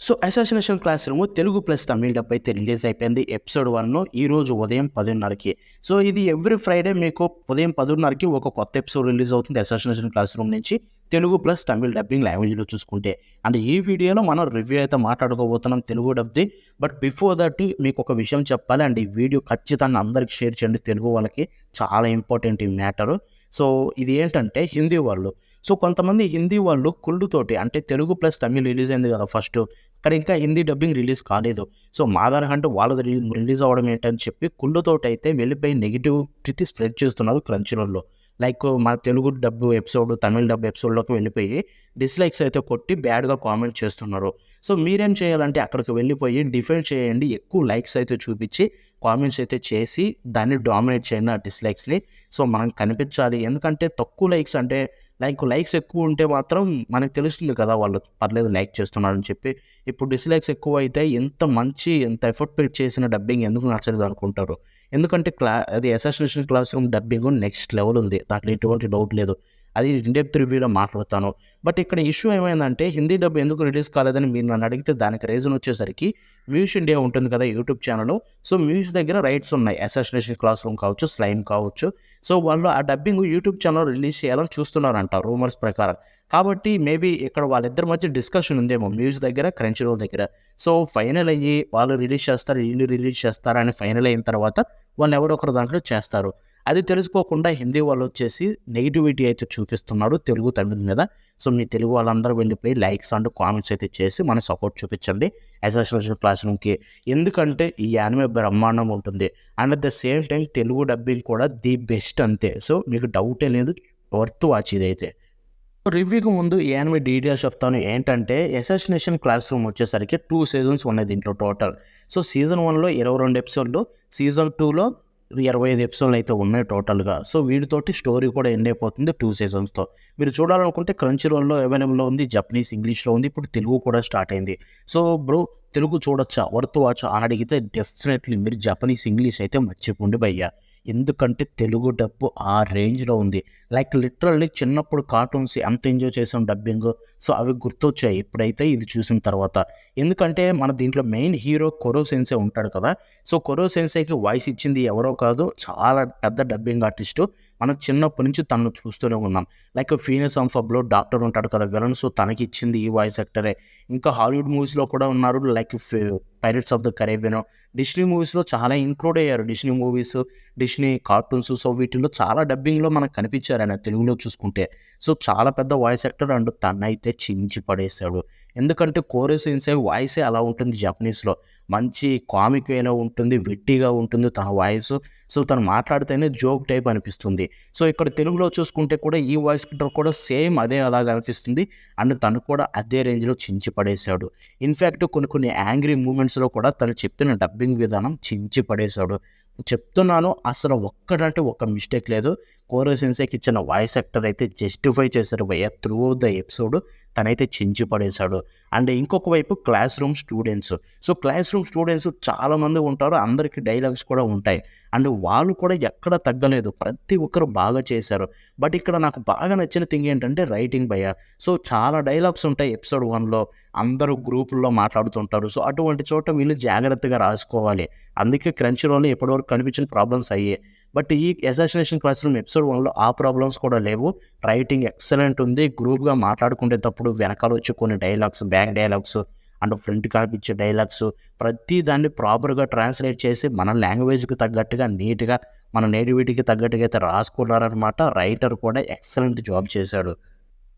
So 'assassination class room' Telugu plus Tamil dub అయితే release అయిపోయింది. Episode 1 ఈరోజు ఉదయం 10:30కి. సో ఇది ఎవ్రీ ఫ్రైడే మీకు ఉదయం 10:30కి ఒక కొత్త ఎపిసోడ్ రిలీజ్ అవుతుంది 'అసాసినేషన్ క్లాస్ రూమ్' నుంచి తెలుగు ప్లస్ తమిళ్ డబ్బింగ్ లాంగ్వేజ్లో చూసుకుంటే. అండ్ ఈ వీడియోలో మనం రివ్యూ అయితే మాట్లాడుకోబోతున్నాం తెలుగు డబ్ది. బట్ బిఫోర్ దట్ మీకు ఒక విషయం చెప్పాలి. అండ్ ఈ వీడియో ఖచ్చితంగా అందరికి షేర్ చేయండి. తెలుగు వాళ్ళకి చాలా ఇంపార్టెంట్ ఈ మ్యాటరు. సో ఇది ఏంటంటే హిందీ వాళ్ళు. సో కొంతమంది హిందీ వాళ్ళు కుళ్ళుతోటి అంటే తెలుగు ప్లస్ తమిళ్ రిలీజ్ అయింది కదా ఫస్ట్, అక్కడ ఇంకా హిందీ డబ్బింగ్ రిలీజ్ కాలేదు. సో మాదార్ హంట్ వాళ్ళది రిలీజ్ అవ్వడం ఏంటని చెప్పి కుళ్ళుతోటి అయితే వెళ్ళిపోయి నెగిటివిటీ స్ప్రెడ్ చేస్తున్నారు క్రంచీరోల్లో. లైక్ మన తెలుగు డబ్బు ఎపిసోడ్ తమిళ్ డబ్బు ఎపిసోడ్లోకి వెళ్ళిపోయి డిస్లైక్స్ అయితే కొట్టి బ్యాడ్గా కామెంట్ చేస్తున్నారు. సో మీరేం చేయాలంటే అక్కడికి వెళ్ళిపోయి డిఫెండ్ చేయండి, ఎక్కువ లైక్స్ అయితే చూపించి కామెంట్స్ అయితే చేసి దాన్ని డామినేట్ చేయండి ఆ డిస్లైక్స్ని. సో మనం కనిపించాలి, ఎందుకంటే తక్కువ లైక్స్ అంటే లైక్స్ ఎక్కువ ఉంటే మాత్రం మనకు తెలుస్తుంది కదా వాళ్ళు పర్లేదు లైక్ చేస్తున్నారని చెప్పి. ఇప్పుడు డిస్లైక్స్ ఎక్కువ అయితే ఎంత ఎఫర్ట్ పెట్టి చేసిన డబ్బింగ్ ఎందుకు నచ్చలేదు అనుకుంటారు. ఎందుకంటే అది assassination class room dubbing next level ఉంది, దాంట్లో ఎటువంటి డౌట్ లేదు. అది ఇన్డెప్త్ రివ్యూలో మాట్లాడతాను. బట్ ఇక్కడ ఇష్యూ ఏమైందంటే హిందీ డబ్బు ఎందుకు రిలీజ్ కాలేదని మీరు నన్ను అడిగితే దానికి రీజన్ వచ్చేసరికి మ్యూజ్ ఇండియా ఉంటుంది కదా యూట్యూబ్ ఛానల్. సో మ్యూజ్ దగ్గర రైట్స్ ఉన్నాయి, అసాసినేషన్ క్లాస్ రూమ్ కావచ్చు, స్లైమ్ కావచ్చు. సో వాళ్ళు ఆ డబ్బింగ్ యూట్యూబ్ ఛానల్ రిలీజ్ చేయాలని చూస్తున్నారంట రూమర్స్ ప్రకారం. కాబట్టి మేబీ ఇక్కడ వాళ్ళిద్దరి మధ్య డిస్కషన్ ఉందేమో మ్యూజ్ దగ్గర, క్రంచీరోల్ దగ్గర. సో ఫైనల్ అయ్యి వాళ్ళు రిలీజ్ చేస్తారు, వీళ్ళు రిలీజ్ చేస్తారని ఫైనల్ అయిన తర్వాత వాళ్ళు ఎవరో ఒకరు దాంట్లో చేస్తారు. అది తెలుసుకోకుండా హిందీ వాళ్ళు వచ్చేసి నెగిటివిటీ అయితే చూపిస్తున్నారు తెలుగు తమిళ మీద. సో మీ తెలుగు వాళ్ళందరూ వెళ్ళిపోయి లైక్స్ అండ్ కామెంట్స్ అయితే చేసి మన సపోర్ట్ చూపించండి అసాసినేషన్ క్లాస్ రూమ్కి. ఎందుకంటే ఈ యానిమే బ్రహ్మాండం ఉంటుంది. And at the same time Telugu dubbing కూడా ది బెస్ట్ అంతే. సో మీకు డౌటే లేదు, వర్త్ వాచ్ ఇదైతే. రివ్యూకి ముందు ఈ యానిమే డీటెయిల్స్ చెప్తాను. ఏంటంటే అసాసినేషన్ క్లాస్ రూమ్ వచ్చేసరికి 2 seasons ఉన్నాయి దీంట్లో టోటల్. సో సీజన్ 1లో 22 ఎపిసోడ్లు, సీజన్ 2లో 25 ఎపిసోడ్లు అయితే ఉన్నాయి టోటల్గా. సో వీటితోటి స్టోరీ కూడా ఎండ్ అయిపోతుంది 2 seasonsతో. మీరు చూడాలనుకుంటే క్రంచీరోల్లో అవైలబుల్లో ఉంది, జపనీస్ ఇంగ్లీష్లో ఉంది, ఇప్పుడు తెలుగు కూడా స్టార్ట్ అయింది. సో బ్రో తెలుగు చూడొచ్చా, వర్త్ వాచ్ అని అడిగితే డెఫినెట్లీ మీరు జపనీస్ ఇంగ్లీష్ అయితే మర్చిపోండి భయ్యా. ఎందుకంటే తెలుగు డబ్బు ఆ రేంజ్లో ఉంది. లైక్ లిటరల్లీ చిన్నప్పుడు కార్టూన్స్ ఎంత ఎంజాయ్ చేసాం డబ్బింగ్, సో అవి గుర్తొచ్చాయి ఇప్పుడైతే ఇది చూసిన తర్వాత. ఎందుకంటే మన దీంట్లో మెయిన్ హీరో కొరో సెన్సే ఉంటాడు కదా. సో కొరో సెన్సేకి వాయిస్ ఇచ్చింది ఎవరో కాదు, చాలా పెద్ద డబ్బింగ్ ఆర్టిస్టు. మనం చిన్నప్పటి నుంచి తనను చూస్తూనే ఉన్నాం. లైక్ ఫీనస్ అంఫబ్లో డాక్టర్ ఉంటాడు కదా విలన్, సో తనకి ఇచ్చింది ఈ వాయిస్ యాక్టరే. ఇంకా హాలీవుడ్ మూవీస్లో కూడా ఉన్నారు, like pirates of the Caribbean. Disney మూవీస్లో చాలా ఇంక్లూడ్ అయ్యారు, Disney movies, Disney cartoons. So వీటిల్లో చాలా డబ్బింగ్లో మనకు కనిపించారు ఆయన తెలుగులో చూసుకుంటే. సో చాలా పెద్ద వాయిస్ యాక్టర్ అండ్ తనైతే చించి పడేశాడు. ఎందుకంటే కోరో సెన్సే వాయిసే అలా ఉంటుంది జపనీస్లో. మంచి కామిక్ వేలో ఉంటుంది, వెట్టిగా ఉంటుంది తన వాయిస్. సో తను మాట్లాడితేనే జోక్ టైప్ అనిపిస్తుంది. సో ఇక్కడ తెలుగులో చూసుకుంటే కూడా ఈ వాయిస్ యాక్టర్ కూడా సేమ్ అదే అలాగ అనిపిస్తుంది. అండ్ తను కూడా అదే రేంజ్లో చించి పడేశాడు. ఇన్ఫ్యాక్ట్ కొన్ని యాంగ్రీ మూమెంట్స్లో కూడా తను చెప్పిన డబ్బింగ్ విధానం చించి పడేశాడు. చెప్తున్నాను, అసలు ఒక్కడంటే ఒక్క మిస్టేక్ లేదు. కోరో సెన్సేకి ఇచ్చిన వాయిస్ యాక్టర్ అయితే జస్టిఫై చేశారు భయ్య త్రూ ద ఎపిసోడ్. తనైతే చించి పడేశాడు. అండ్ ఇంకొక వైపు class room students. So class room students చాలామంది ఉంటారు, అందరికీ డైలాగ్స్ కూడా ఉంటాయి. అండ్ వాళ్ళు కూడా ఎక్కడ తగ్గలేదు, ప్రతి ఒక్కరు బాగా చేశారు. బట్ ఇక్కడ నాకు బాగా నచ్చిన థింగ్ ఏంటంటే రైటింగ్ భయ్య. సో చాలా డైలాగ్స్ ఉంటాయి ఎపిసోడ్ 1లో, అందరూ గ్రూపుల్లో మాట్లాడుతుంటారు. సో అటువంటి చోట వీళ్ళు జాగ్రత్తగా రాసుకోవాలి. అందుకే క్రంచీరోల్లో ఎప్పటివరకు కనిపించిన ప్రాబ్లమ్స్ అయ్యాయి. బట్ ఈ అసాసినేషన్ క్లాస్ రూమ్ ఎపిసోడ్ 1లో ఆ ప్రాబ్లమ్స్ కూడా లేవు. రైటింగ్ ఎక్సలెంట్ ఉంది. గ్రూప్గా మాట్లాడుకునేటప్పుడు వెనకాల వచ్చి కొన్ని dialogues, back dialogues and front కనిపించే డైలాగ్స్ ప్రతి దాన్ని ప్రాపర్గా ట్రాన్స్లేట్ చేసి మన లాంగ్వేజ్కి తగ్గట్టుగా నీట్గా మన నేటివిటీకి తగ్గట్టుగా అయితే రాసుకున్నారనమాట. రైటర్ కూడా ఎక్సలెంట్ జాబ్ చేశాడు.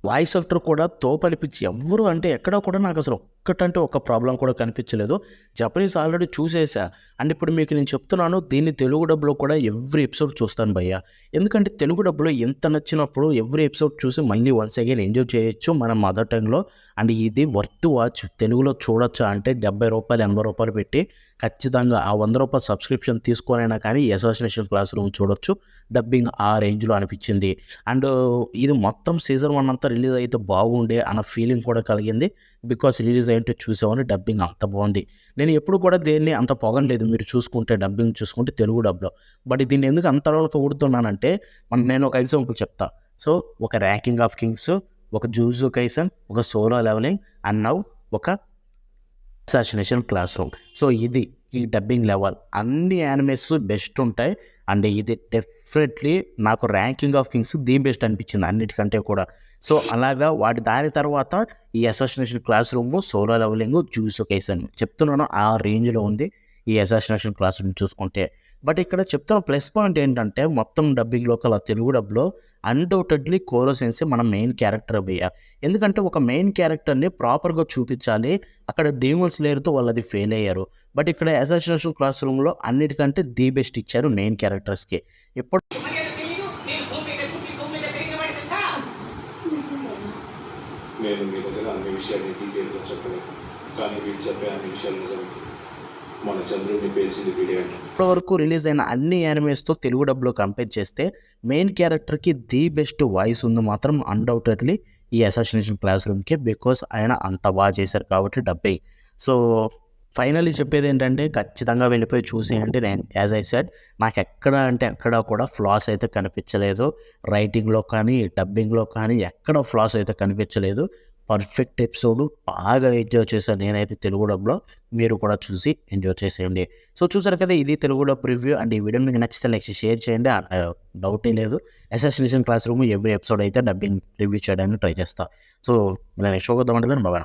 వాయిస్ యాక్టర్ కూడా తోపలిపించి ఎవ్వరు అంటే ఎక్కడ కూడా నాకు అసలు ఒక్కటంటే ఒక ప్రాబ్లం కూడా కనిపించలేదు. Japanese already చూసేసా. అండ్ ఇప్పుడు మీకు నేను చెప్తున్నాను, దీన్ని తెలుగు డబ్బులో కూడా ఎవ్రీ ఎపిసోడ్ చూస్తాను భయ్య. ఎందుకంటే తెలుగు డబ్బులో ఎంత నచ్చినప్పుడు ఎవ్రీ ఎపిసోడ్ చూసి మళ్ళీ వన్స్ అగైన్ ఎంజాయ్ చేయొచ్చు మన మదర్ టంగ్లో. అండ్ ఇది వర్త్ వాచ్. తెలుగులో చూడొచ్చా అంటే ₹70 ₹80 పెట్టి ఖచ్చితంగా ఆ ₹100 సబ్స్క్రిప్షన్ తీసుకొనైనా కానీ అసాసినేషన్ క్లాస్ రూమ్ చూడొచ్చు. డబ్బింగ్ ఆ రేంజ్లో అనిపించింది. అండ్ ఇది మొత్తం సీజన్ 1 అంతా రిలీజ్ అయితే బాగుండే అన్న ఫీలింగ్ కూడా కలిగింది. బికాస్ రిలీజ్ అయ్యింటే చూసామని డబ్బింగ్ అంత బాగుంది. నేను ఎప్పుడు కూడా దేన్ని అంత పొగనలేదు మీరు చూసుకుంటే, డబ్బింగ్ చూసుకుంటే తెలుగు డబ్లో. బట్ దీన్ని ఎందుకు అంతలో పొగుడుతున్నానంటే నేను ఒక ఎగ్జాంపుల్ చెప్తా. సో ఒక ర్యాంకింగ్ ఆఫ్ కింగ్స్, ఒక జూజు కైసన్, ఒక సోలో లెవెలింగ్, అండ్ నౌ ఒక అసాసినేషన్ క్లాస్ రూమ్. సో ఇది ఈ డబ్బింగ్ లెవెల్ అన్ని యానిమేస్ బెస్ట్ ఉంటాయి. అండ్ ఇది డెఫినెట్లీ నాకు Ranking of Kings the best అనిపించింది అన్నిటికంటే కూడా. సో అలాగా దాని తర్వాత ఈ Assassination Classroom, Solo Leveling, Jujutsu Kaisen చెప్తున్నాను ఆ రేంజ్లో ఉంది ఈ అసాసినేషన్ క్లాస్ రూమ్ చూసుకుంటే. బట్ ఇక్కడ చెప్తున్న ప్లస్ పాయింట్ ఏంటంటే మొత్తం డబ్బింగ్లో కల తెలుగు డబ్లో అన్డౌటెడ్లీ కోరో సెన్సే మన మెయిన్ క్యారెక్టర్ భయ్య. ఎందుకంటే ఒక మెయిన్ క్యారెక్టర్ని ప్రాపర్గా చూపించాలి, అక్కడ డీమన్ స్లేయర్తో వాళ్ళది ఫెయిల్ అయ్యారు. బట్ ఇక్కడ అసాసినేషన్ క్లాస్ రూమ్లో అన్నిటికంటే ది బెస్ట్ ఇచ్చారు మెయిన్ క్యారెక్టర్స్కి. ఇప్పుడు నేను మీ దగ్గర అన్ని విషయాన్ని డీటెయిల్గా చెప్పలేదు, కానీ వీళ్ళు చెప్పే అన్ని విషయాలు నిజం. మన చంద్రుడిని పేల్చింది వీడే అంట. ఇప్పటివరకు రిలీజ్ అయిన అన్ని యానిమేస్తో తెలుగు డబ్లో కంపేర్ చేస్తే మెయిన్ క్యారెక్టర్కి ది బెస్ట్ వాయిస్ ఉంది మాత్రం అన్డౌటెడ్లీ ఈ అసాసినేషన్ క్లాస్ రూమ్కి. బికాస్ ఆయన అంత బాగా చేశారు కాబట్టి డబ్బింగ్. సో ఫైనల్లీ చెప్పేది ఏంటంటే ఖచ్చితంగా వెళ్ళిపోయి చూసేయండి. నేను యాజ్ ఐ సెడ్ నాకు ఎక్కడ కూడా ఫ్లాస్ అయితే కనిపించలేదు. రైటింగ్లో కానీ డబ్బింగ్లో కానీ ఎక్కడ ఫ్లాస్ అయితే కనిపించలేదు. పర్ఫెక్ట్ ఎపిసోడ్, బాగా ఎంజాయ్ చేశాను నేనైతే తెలుగు డబ్లో. మీరు కూడా చూసి ఎంజాయ్ చేసేయండి. సో చూసారు కదా, ఇది తెలుగు డబ్ రివ్యూ. అండ్ ఈ వీడియో మీకు నచ్చితే లైక్ షేర్ చేయండి. డౌటే లేదు, assassination class room every episode అయితే డబ్బింగ్ రివ్యూ చేయడానికి ట్రై చేస్తాను. సో నేను నెక్స్ట్ చూద్దామంటే బాగా